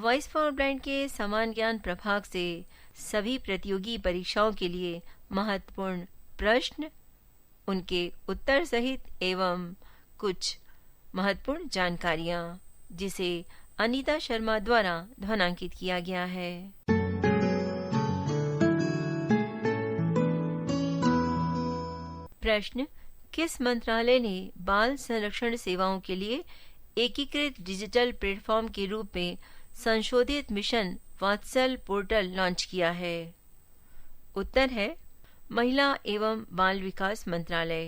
Voice for blind के समान ज्ञान प्रभाग से सभी प्रतियोगी परीक्षाओं के लिए महत्वपूर्ण प्रश्न, उनके उत्तर सहित एवं कुछ महत्वपूर्ण जानकारियाँ, जिसे अनीता शर्मा द्वारा ध्वनांकित किया गया है। प्रश्न: किस मंत्रालय ने बाल संरक्षण सेवाओं के लिए एकीकृत डिजिटल प्लेटफॉर्म के रूप में संशोधित मिशन वात्सल पोर्टल लॉन्च किया है? उत्तर है महिला एवं बाल विकास मंत्रालय।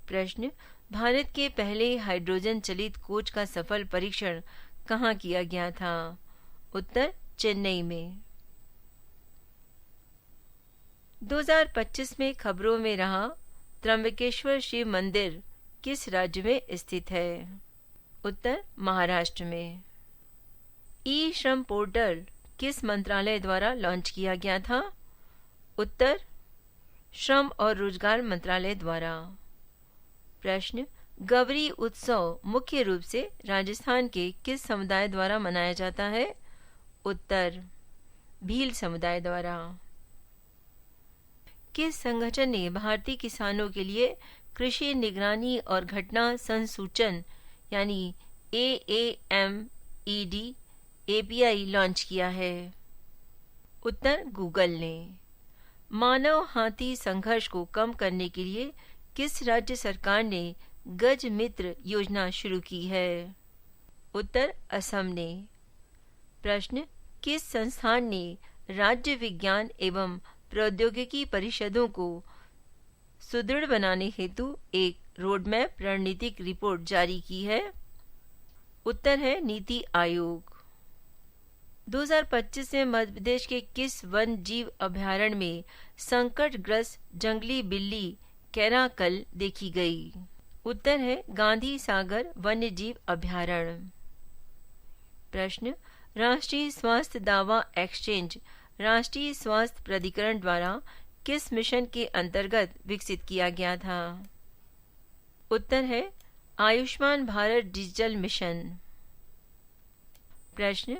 प्रश्न: भारत के पहले हाइड्रोजन चलित कोच का सफल परीक्षण कहाँ किया गया था? उत्तर चेन्नई में। 2025 में खबरों में रहा त्र्यंबकेश्वर शिव मंदिर किस राज्य में स्थित है? उत्तर महाराष्ट्र में। ई श्रम पोर्टल किस मंत्रालय द्वारा लॉन्च किया गया था? उत्तर श्रम और रोजगार मंत्रालय द्वारा। प्रश्न: गवरी उत्सव मुख्य रूप से राजस्थान के किस समुदाय द्वारा मनाया जाता है? उत्तर भील समुदाय द्वारा। किस संगठन ने भारतीय किसानों के लिए कृषि निगरानी और घटना संसूचन यानी AAMED API लॉन्च किया है? उत्तर गूगल ने। मानव हाथी संघर्ष को कम करने के लिए किस राज्य सरकार ने गज मित्र योजना शुरू की है? उत्तर असम ने। प्रश्न: किस संस्थान ने राज्य विज्ञान एवं प्रौद्योगिकी परिषदों को सुदृढ़ बनाने हेतु एक रोडमैप रणनीतिक रिपोर्ट जारी की है? उत्तर है नीति आयोग। 2025 में मध्य प्रदेश के किस वन जीव अभयारण्य में संकटग्रस्त जंगली बिल्ली कैराकल देखी गई? उत्तर है गांधी सागर वन्य जीव अभयारण्य। प्रश्न: राष्ट्रीय स्वास्थ्य दावा एक्सचेंज राष्ट्रीय स्वास्थ्य प्राधिकरण द्वारा किस मिशन के अंतर्गत विकसित किया गया था? उत्तर है आयुष्मान भारत डिजिटल मिशन। प्रश्न: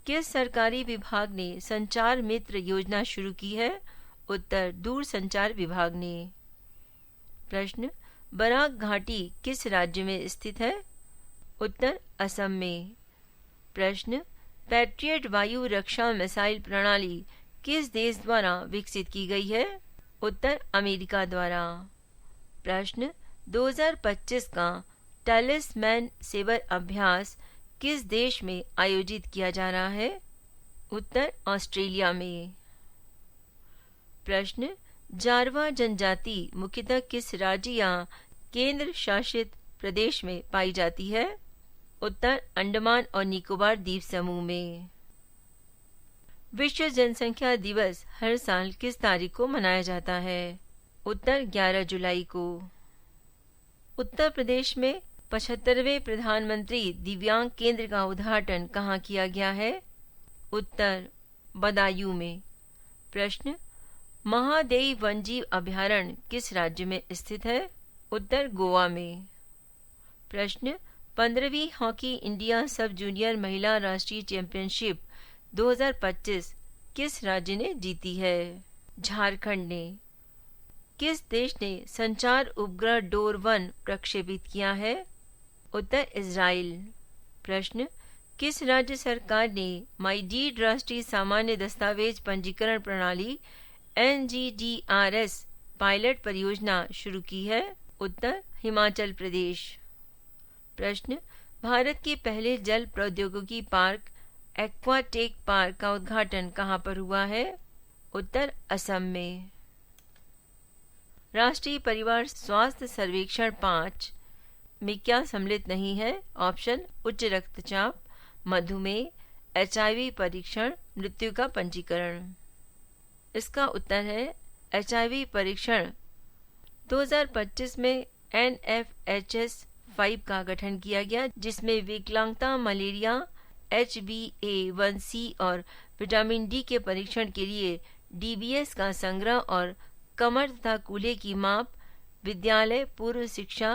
किस सरकारी विभाग ने संचार मित्र योजना शुरू की है? उत्तर दूरसंचार विभाग ने। प्रश्न: बराक घाटी किस राज्य में स्थित है? उत्तर असम में। प्रश्न: पैट्रियट वायु रक्षा मिसाइल प्रणाली किस देश द्वारा विकसित की गई है? उत्तर अमेरिका द्वारा। प्रश्न: 2025 का टैलिस्मैन सेबर अभ्यास किस देश में आयोजित किया जा रहा है? उत्तर ऑस्ट्रेलिया में। प्रश्न: जारवा जनजाति मुख्यतः किस राज्य या केंद्र शासित प्रदेश में पाई जाती है? उत्तर अंडमान और निकोबार द्वीप समूह में। विश्व जनसंख्या दिवस हर साल किस तारीख को मनाया जाता है? उत्तर 11 जुलाई को। उत्तर प्रदेश में 75वें प्रधानमंत्री दिव्यांग केंद्र का उद्घाटन कहाँ किया गया है? उत्तर बदायूं में। प्रश्न: महादेई वन्यजीव अभयारण्य किस राज्य में स्थित है? उत्तर गोवा में। प्रश्न: 15वीं हॉकी इंडिया सब जूनियर महिला राष्ट्रीय चैंपियनशिप 2025 किस राज्य ने जीती है? झारखंड ने। किस देश ने संचार उपग्रह डोर 1 प्रक्षेपित किया है? उत्तर इजराइल। प्रश्न: किस राज्य सरकार ने माईडीड राष्ट्रीय सामान्य दस्तावेज पंजीकरण प्रणाली NGDRS पायलट परियोजना शुरू की है? उत्तर हिमाचल प्रदेश। प्रश्न: भारत के पहले जल प्रौद्योगिकी पार्क एक्वाटेक पार्क का उद्घाटन कहाँ पर हुआ है? उत्तर असम में। राष्ट्रीय परिवार स्वास्थ्य सर्वेक्षण 5 में क्या सम्मिलित नहीं है? ऑप्शन: उच्च रक्तचाप, मधुमेह, HIV परीक्षण, मृत्यु का पंजीकरण। इसका उत्तर है HIV परीक्षण। 2025 में NFHS 5 का गठन किया गया, जिसमें विकलांगता, मलेरिया, HbA1c और विटामिन D के परीक्षण के लिए DBS का संग्रह और कमर तथा कूल्हे की माप, विद्यालय, पूर्व शिक्षा,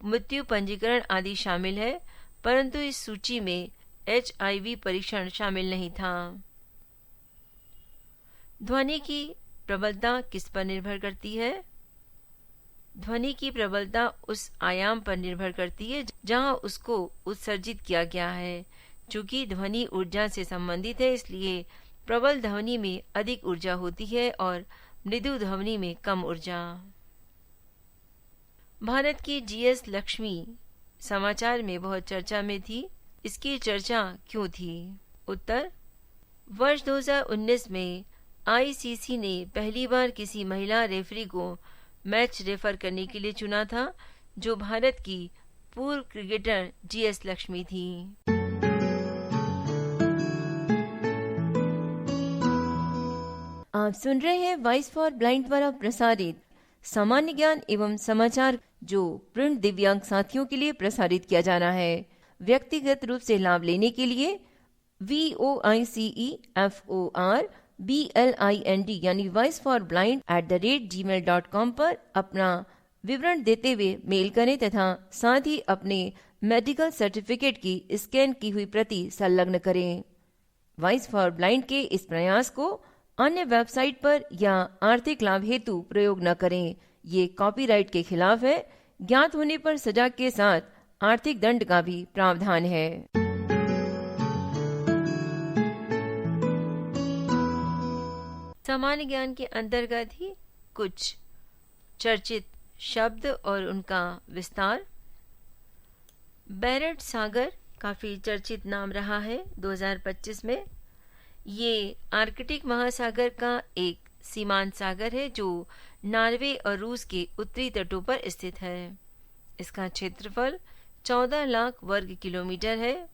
मृत्यु पंजीकरण आदि शामिल है, परंतु इस सूची में HIV परीक्षण शामिल नहीं था। ध्वनि की प्रबलता किस पर निर्भर करती है? ध्वनि की प्रबलता उस आयाम पर निर्भर करती है जहां उसको उत्सर्जित किया गया है। चूंकि ध्वनि ऊर्जा से संबंधित है, इसलिए प्रबल ध्वनि में अधिक ऊर्जा होती है और मृदु ध्वनि में कम ऊर्जा। भारत की GS लक्ष्मी समाचार में बहुत चर्चा में थी। इसकी चर्चा क्यों थी? उत्तर, वर्ष 2019 में ICC ने पहली बार किसी महिला रेफरी को मैच रेफर करने के लिए चुना था, जो भारत की पूर्व क्रिकेटर GS लक्ष्मी थी। आप सुन रहे हैं वॉइस फॉर ब्लाइंड द्वारा प्रसारित सामान्य ज्ञान एवं समाचार, जो प्रिंट दिव्यांग साथियों के लिए प्रसारित किया जाना है। व्यक्तिगत रूप से लाभ लेने के लिए VOICEFORBLIND यानी वॉइस फॉर ब्लाइंड @gmail.com पर अपना विवरण देते हुए मेल करें तथा साथ ही अपने मेडिकल सर्टिफिकेट की स्कैन की हुई प्रति संलग्न करें। वॉइस फॉर ब्लाइंड के इस प्रयास को अन्य वेबसाइट पर या आर्थिक लाभ हेतु प्रयोग न करें। ये कॉपीराइट के खिलाफ है। ज्ञात होने पर सजा के साथ आर्थिक दंड का भी प्रावधान है। सामान्य ज्ञान के अंतर्गत ही कुछ चर्चित शब्द और उनका विस्तार। बैरेंट्स सागर काफी चर्चित नाम रहा है 2025 में। ये आर्कटिक महासागर का एक सीमांत सागर है जो नॉर्वे और रूस के उत्तरी तटों पर स्थित है। इसका क्षेत्रफल 14 लाख वर्ग किलोमीटर है।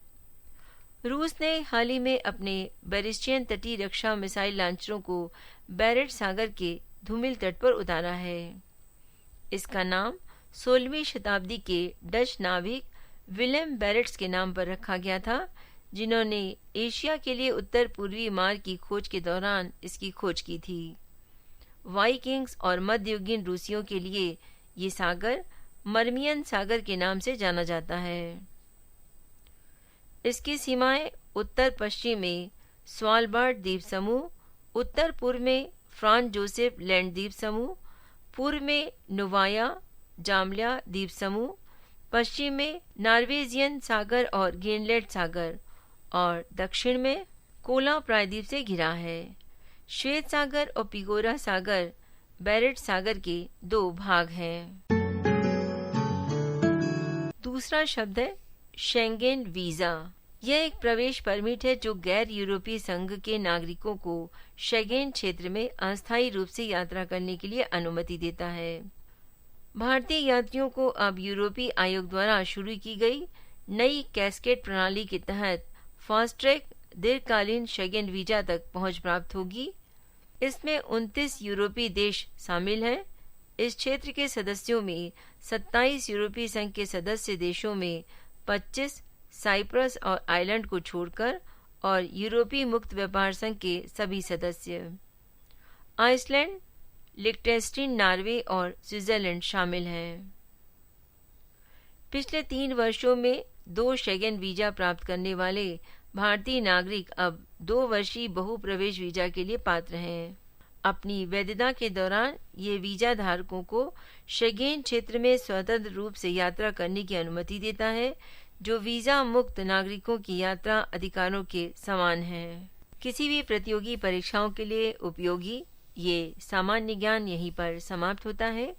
रूस ने हाल ही में अपने बैरिस्टियन तटीय रक्षा मिसाइल लॉन्चरों को बैरेंट्स सागर के धूमिल तट पर उतारा है। इसका नाम 16वीं शताब्दी के डच नाविक विलेम बैरेंट्स के नाम पर रखा गया था, जिन्होंने एशिया के लिए उत्तर पूर्वी मार्ग की खोज के दौरान इसकी खोज की थी। वाइकिंग्स और मध्ययुगीन रूसियों के लिए ये सागर मर्मियन सागर के नाम से जाना जाता है। इसकी सीमाएं उत्तर पश्चिम में स्वालबार्ड द्वीप समूह, उत्तर पूर्व में फ्रांज जोसेफ लैंड द्वीप समूह, पूर्व में नोवाया जाम्ल्या द्वीप समूह, पश्चिम में नॉर्वेजियन सागर और ग्रीनलैंड सागर और दक्षिण में कोला प्रायद्वीप से घिरा है। श्वेत सागर और पिगोरा सागर बैरेंट्स सागर के दो भाग हैं। दूसरा शब्द है शेंगेन वीजा। यह एक प्रवेश परमिट है जो गैर यूरोपीय संघ के नागरिकों को शेंगेन क्षेत्र में अस्थायी रूप से यात्रा करने के लिए अनुमति देता है। भारतीय यात्रियों को अब यूरोपीय आयोग द्वारा शुरू की गई नई कैस्केड प्रणाली के तहत फास्ट ट्रैक दीर्घकालीन शेंगेन वीजा तक पहुंच प्राप्त होगी। इसमें 29 यूरोपीय देश शामिल हैं। इस क्षेत्र के सदस्यों में 27 यूरोपीय संघ के सदस्य देशों में 25, साइप्रस और आइलैंड को छोड़कर, और यूरोपीय मुक्त व्यापार संघ के सभी सदस्य। आइसलैंड, लिechtenstein, नॉर्वे और स्विट्जरलैंड शामिल हैं। पिछले 3 वर्षों में 2 शेंगेन वीजा प्राप्त करने वाले भारतीय नागरिक अब 2 वर्षीय बहुप्रवेश वीजा के लिए पात्र हैं। अपनी वैधता के दौरान ये वीजा धारकों को शेंगेन क्षेत्र में स्वतंत्र रूप से यात्रा करने की अनुमति देता है, जो वीजा मुक्त नागरिकों की यात्रा अधिकारों के समान है। किसी भी प्रतियोगी परीक्षाओं के लिए उपयोगी ये सामान्य ज्ञान यहीं पर समाप्त होता है।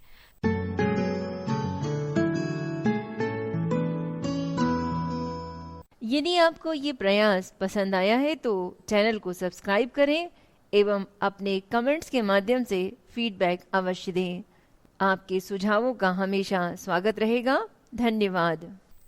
यदि आपको ये प्रयास पसंद आया है तो चैनल को सब्सक्राइब करें एवं अपने कमेंट्स के माध्यम से फीडबैक अवश्य दें। आपके सुझावों का हमेशा स्वागत रहेगा। धन्यवाद।